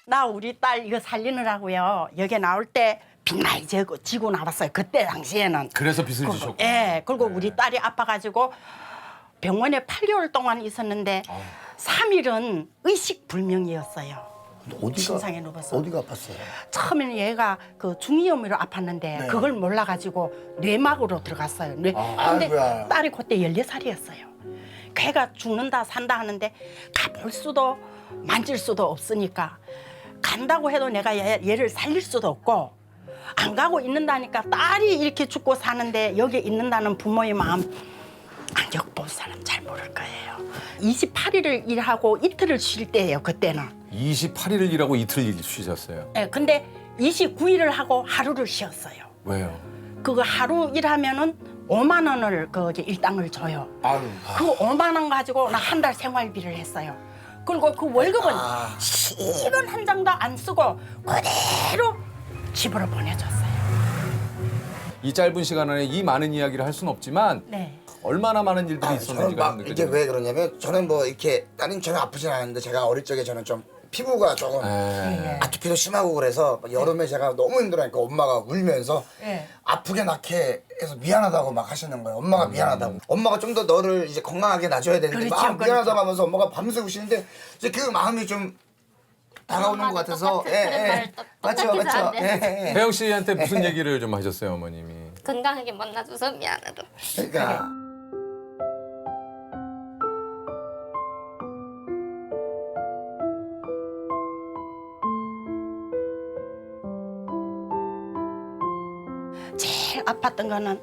나 우리 딸 이거 살리느라고요. 여기 나올 때 빚 많이 지고 나왔어요. 그때 당시에는. 그래서 빚을 지셨고. 예. 그리고 우리 딸이 아파가지고 병원에 8개월 동안 있었는데 3일은 의식불명이었어요. 침상에 누워서. 어디가 아팠어요? 처음에는 얘가 그 중이염으로 아팠는데 네. 그걸 몰라가지고 뇌막으로 들어갔어요. 근데 아이고야. 딸이 그때 14살이었어요. 걔가 죽는다 산다 하는데 가볼 수도 만질 수도 없으니까 간다고 해도 내가 얘를 살릴 수도 없고 안 가고 있는다니까 딸이 이렇게 죽고 사는데 여기 있는다는 부모의 마음 안 겪어본 사람 잘 모를 거예요. 28일을 일하고 이틀을 쉴 때예요. 그때는. 28일을 일하고 이틀 쉬셨어요. 예, 근데 29일을 하고 하루를 쉬었어요. 왜요? 그거 하루 일하면은 5만 원을 그 이제 일당을 줘요. 아유. 그 5만 원 가지고 나 한 달 생활비를 했어요. 그리고 그 월급은 10원 한 장도 안 쓰고 그대로 집으로 보내줬어요. 이 짧은 시간 안에 이 많은 이야기를 할 수는 없지만 네. 얼마나 많은 일들이 저는 있었는지가 막 이게 느껴져요. 왜 그러냐면 저는 뭐 이렇게 따님 전혀 아프진 않았는데 제가 어릴 적에 저는 좀 피부가 조금 에. 아토피도 심하고 그래서 여름에 제가 너무 힘들어하니까 엄마가 울면서 네. 아프게 낳게 해서 미안하다고 막 하시는 거예요. 엄마가 미안하다고. 엄마가 좀 더 너를 이제 건강하게 놔줘야 되는데 그렇죠, 막 미안하다고 하면서 엄마가 밤새 우시는데 이제 그 마음이 좀 다가오는 것 같아서 맞죠 맞죠. 혜영 씨한테 무슨 얘기를 좀 하셨어요, 어머님이? 건강하게 만나줘서 미안하다. 그러니까 제일 아팠던 거는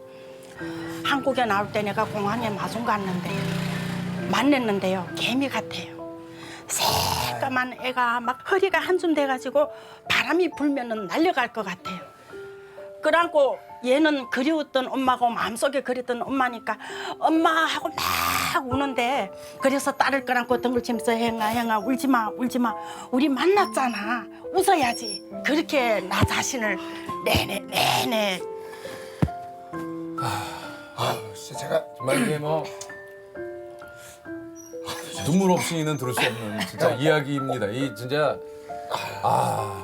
한국에 나올 때 내가 공항에 마중 갔는데 만났는데요. 개미 같아요. 새까만 애가 막 허리가 한줌 돼가지고 바람이 불면은 날려갈 것 같아요. 그러고 얘는 그리웠던 엄마고 마음속에 그랬던 엄마니까 엄마 하고 막 우는데 그래서 딸을 끌안고 등을 치면서 행아 울지 마 우리 만났잖아 웃어야지 그렇게 나 자신을 내내 아유 진짜 제가 정말 이게 뭐 눈물 없이는 들을 수 없는 진짜 이야기입니다. 이 진짜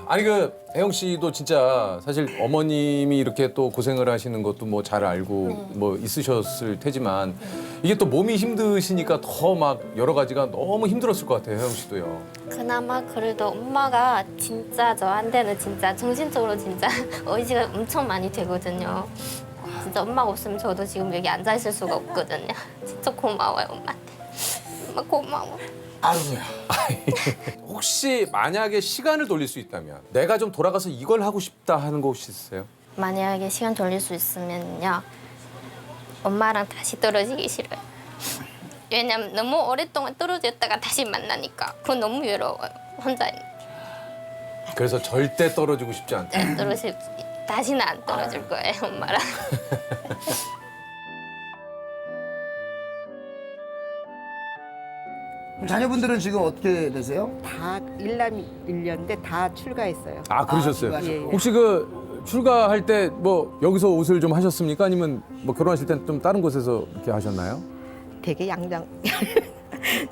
아니 그 혜영 씨도 진짜 사실 어머님이 이렇게 또 고생을 하시는 것도 뭐 잘 알고 뭐 있으셨을 테지만 이게 또 몸이 힘드시니까 더 막 여러 가지가 너무 힘들었을 것 같아요, 혜영 씨도요. 그나마 그래도 엄마가 진짜 저한테는 진짜 정신적으로 진짜 의지가 엄청 많이 되거든요. 진짜 엄마가 없으면 저도 지금 여기 앉아 있을 수가 없거든요. 진짜 고마워요, 엄마한테. 엄마 고마워. 아유야. 혹시 만약에 시간을 돌릴 수 있다면 내가 좀 돌아가서 이걸 하고 싶다 하는 거 혹시 있으세요? 만약에 시간 돌릴 수 있으면요. 엄마랑 다시 떨어지기 싫어요. 왜냐면 너무 오랫동안 떨어졌다가 다시 만나니까 그건 너무 외로워요. 혼자 그래서 절대 떨어지고 싶지 않다. 떨어질 다시는 안 떨어질 거예요, 엄마랑. 그럼 자녀분들은 지금 어떻게 되세요? 다 일남 일녀인데 다 출가했어요. 아 그러셨어요? 아, 예, 예. 혹시 그 출가할 때 뭐 여기서 옷을 좀 하셨습니까? 아니면 뭐 결혼하실 땐 좀 다른 곳에서 이렇게 하셨나요? 되게 양장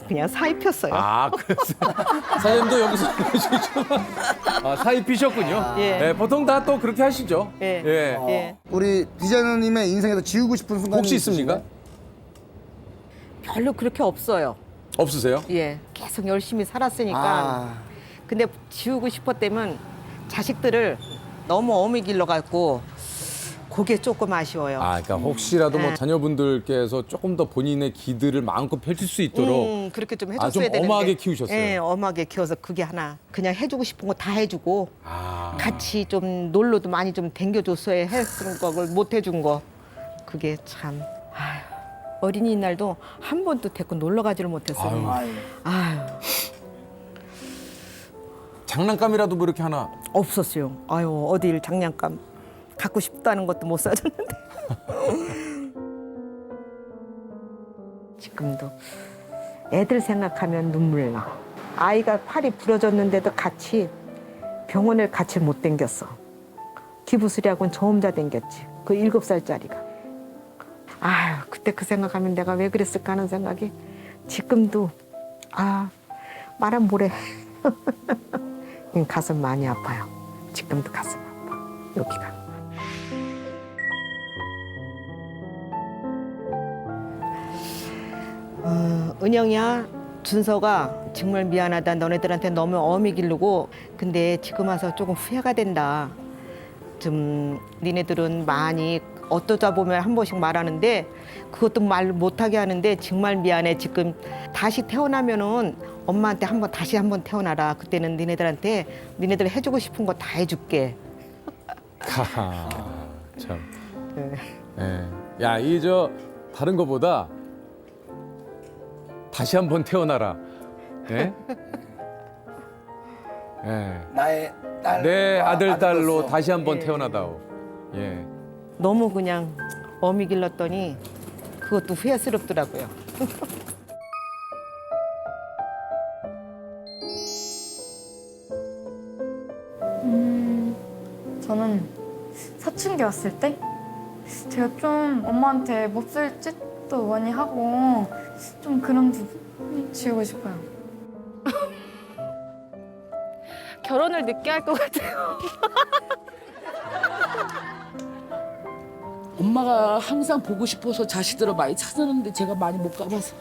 그냥 사입혔어요. 아 그랬어요. 사장님도 여기서 사입히셨군요. 예. 네, 보통 다 또 그렇게 하시죠. 예. 예. 예. 우리 디자이너님의 인생에서 지우고 싶은 순간이 혹시 있습니까? 별로 그렇게 없어요. 없으세요? 예. 계속 열심히 살았으니까. 아, 근데 지우고 싶었다면 자식들을 너무 어미 길러갖고 그게 조금 아쉬워요. 아, 그러니까 혹시라도 뭐 네. 자녀분들께서 조금 더 본인의 기들을 마음껏 펼칠 수 있도록 그렇게 좀 아, 해줬어야 좀 되는데. 엄하게 키우셨어요? 예, 엄하게 키워서 그게 하나. 그냥 해주고 싶은 거 다 해주고 아, 같이 좀 놀러도 많이 좀 댕겨줬어야 했던 걸 못 해준 거. 그게 참. 아휴, 어린이날도 한 번도 데리고 놀러 가지를 못했어요. 아유. 아휴, 장난감이라도 뭐 이렇게 하나. 없었어요. 아유, 어딜 장난감 갖고 싶다는 것도 못 사줬는데. 지금도 애들 생각하면 눈물 나. 아이가 팔이 부러졌는데도 같이 병원을 같이 못 댕겼어. 기부수리하고는 저 혼자 댕겼지. 그 7살짜리가. 아유, 그때 그 생각하면 내가 왜 그랬을까 하는 생각이 지금도 말하면 뭐래. 가슴 많이 아파요. 지금도 가슴 아파. 여기가. 은영이야, 준서가 정말 미안하다. 너네들한테 너무 어미 기르고. 근데 지금 와서 조금 후회가 된다. 좀 니네들은 많이 어떠다 보면 한 번씩 말하는데 그것도 말 못하게 하는데 정말 미안해. 지금 다시 태어나면은 엄마한테 다시 한번 태어나라. 그때는 니네들 해주고 싶은 거 다 해줄게. 하하, 참. 예. 야, 이 다른 거보다 다시 한번 태어나라. 예? 예. 나의 딸, 내 아들, 딸로 아들로서. 다시 한번 태어나다오. 예. 너무 그냥 어미 길렀더니 그것도 후회스럽더라고요. 저는 사춘기 왔을 때 제가 좀 엄마한테 몹쓸 짓도 많이 하고 좀 그런 부분 지우고 싶어요. 결혼을 늦게 할 것 같아요. 엄마가 항상 보고 싶어서 자식들을 많이 찾았는데 제가 많이 못 가봐서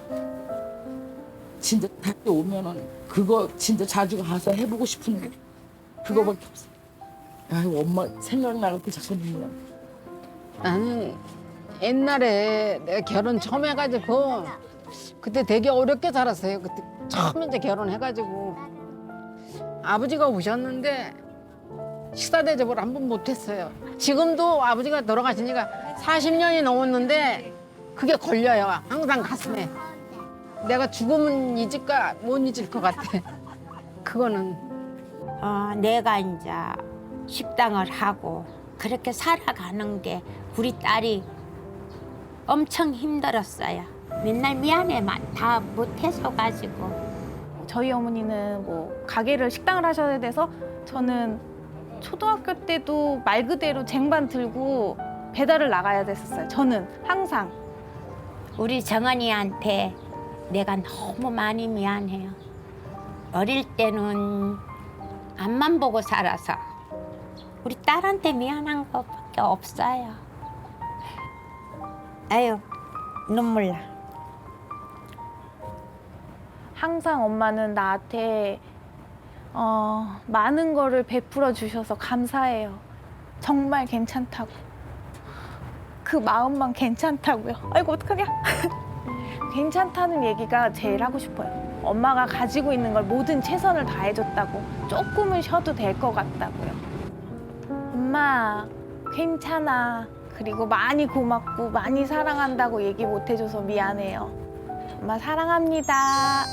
진짜 다시 오면은 그거 진짜 자주 가서 해보고 싶은 게 그거밖에 없어. 아이고 엄마 생각나고 자꾸 눈물 나. 나는 옛날에 내가 결혼 처음 해가지고 그때 되게 어렵게 살았어요. 그때 처음 이제 결혼해가지고 아버지가 오셨는데 식사 대접을 한 번 못했어요. 지금도 아버지가 돌아가신 지가 40년이 넘었는데 그게 걸려요. 항상 가슴에. 내가 죽으면 잊을까 못 잊을 것 같아. 그거는. 내가 이제 식당을 하고 그렇게 살아가는 게 우리 딸이 엄청 힘들었어요. 맨날 미안해만 다 못해서 가지고. 저희 어머니는 뭐 가게를 식당을 하셔야 돼서 저는 초등학교 때도 말 그대로 쟁반 들고 배달을 나가야 됐었어요. 저는 항상. 우리 정은이한테 내가 너무 많이 미안해요. 어릴 때는 앞만 보고 살아서 우리 딸한테 미안한 것밖에 없어요. 아유, 눈물 나. 항상 엄마는 나한테 많은 거를 베풀어 주셔서 감사해요. 정말 괜찮다고. 그 마음만 괜찮다고요. 아이고 어떡하냐. 괜찮다는 얘기가 제일 하고 싶어요. 엄마가 가지고 있는 걸 모든 최선을 다해줬다고. 조금은 쉬어도 될 것 같다고요. 엄마 괜찮아. 그리고 많이 고맙고 많이 사랑한다고 얘기 못 해줘서 미안해요. 엄마 사랑합니다.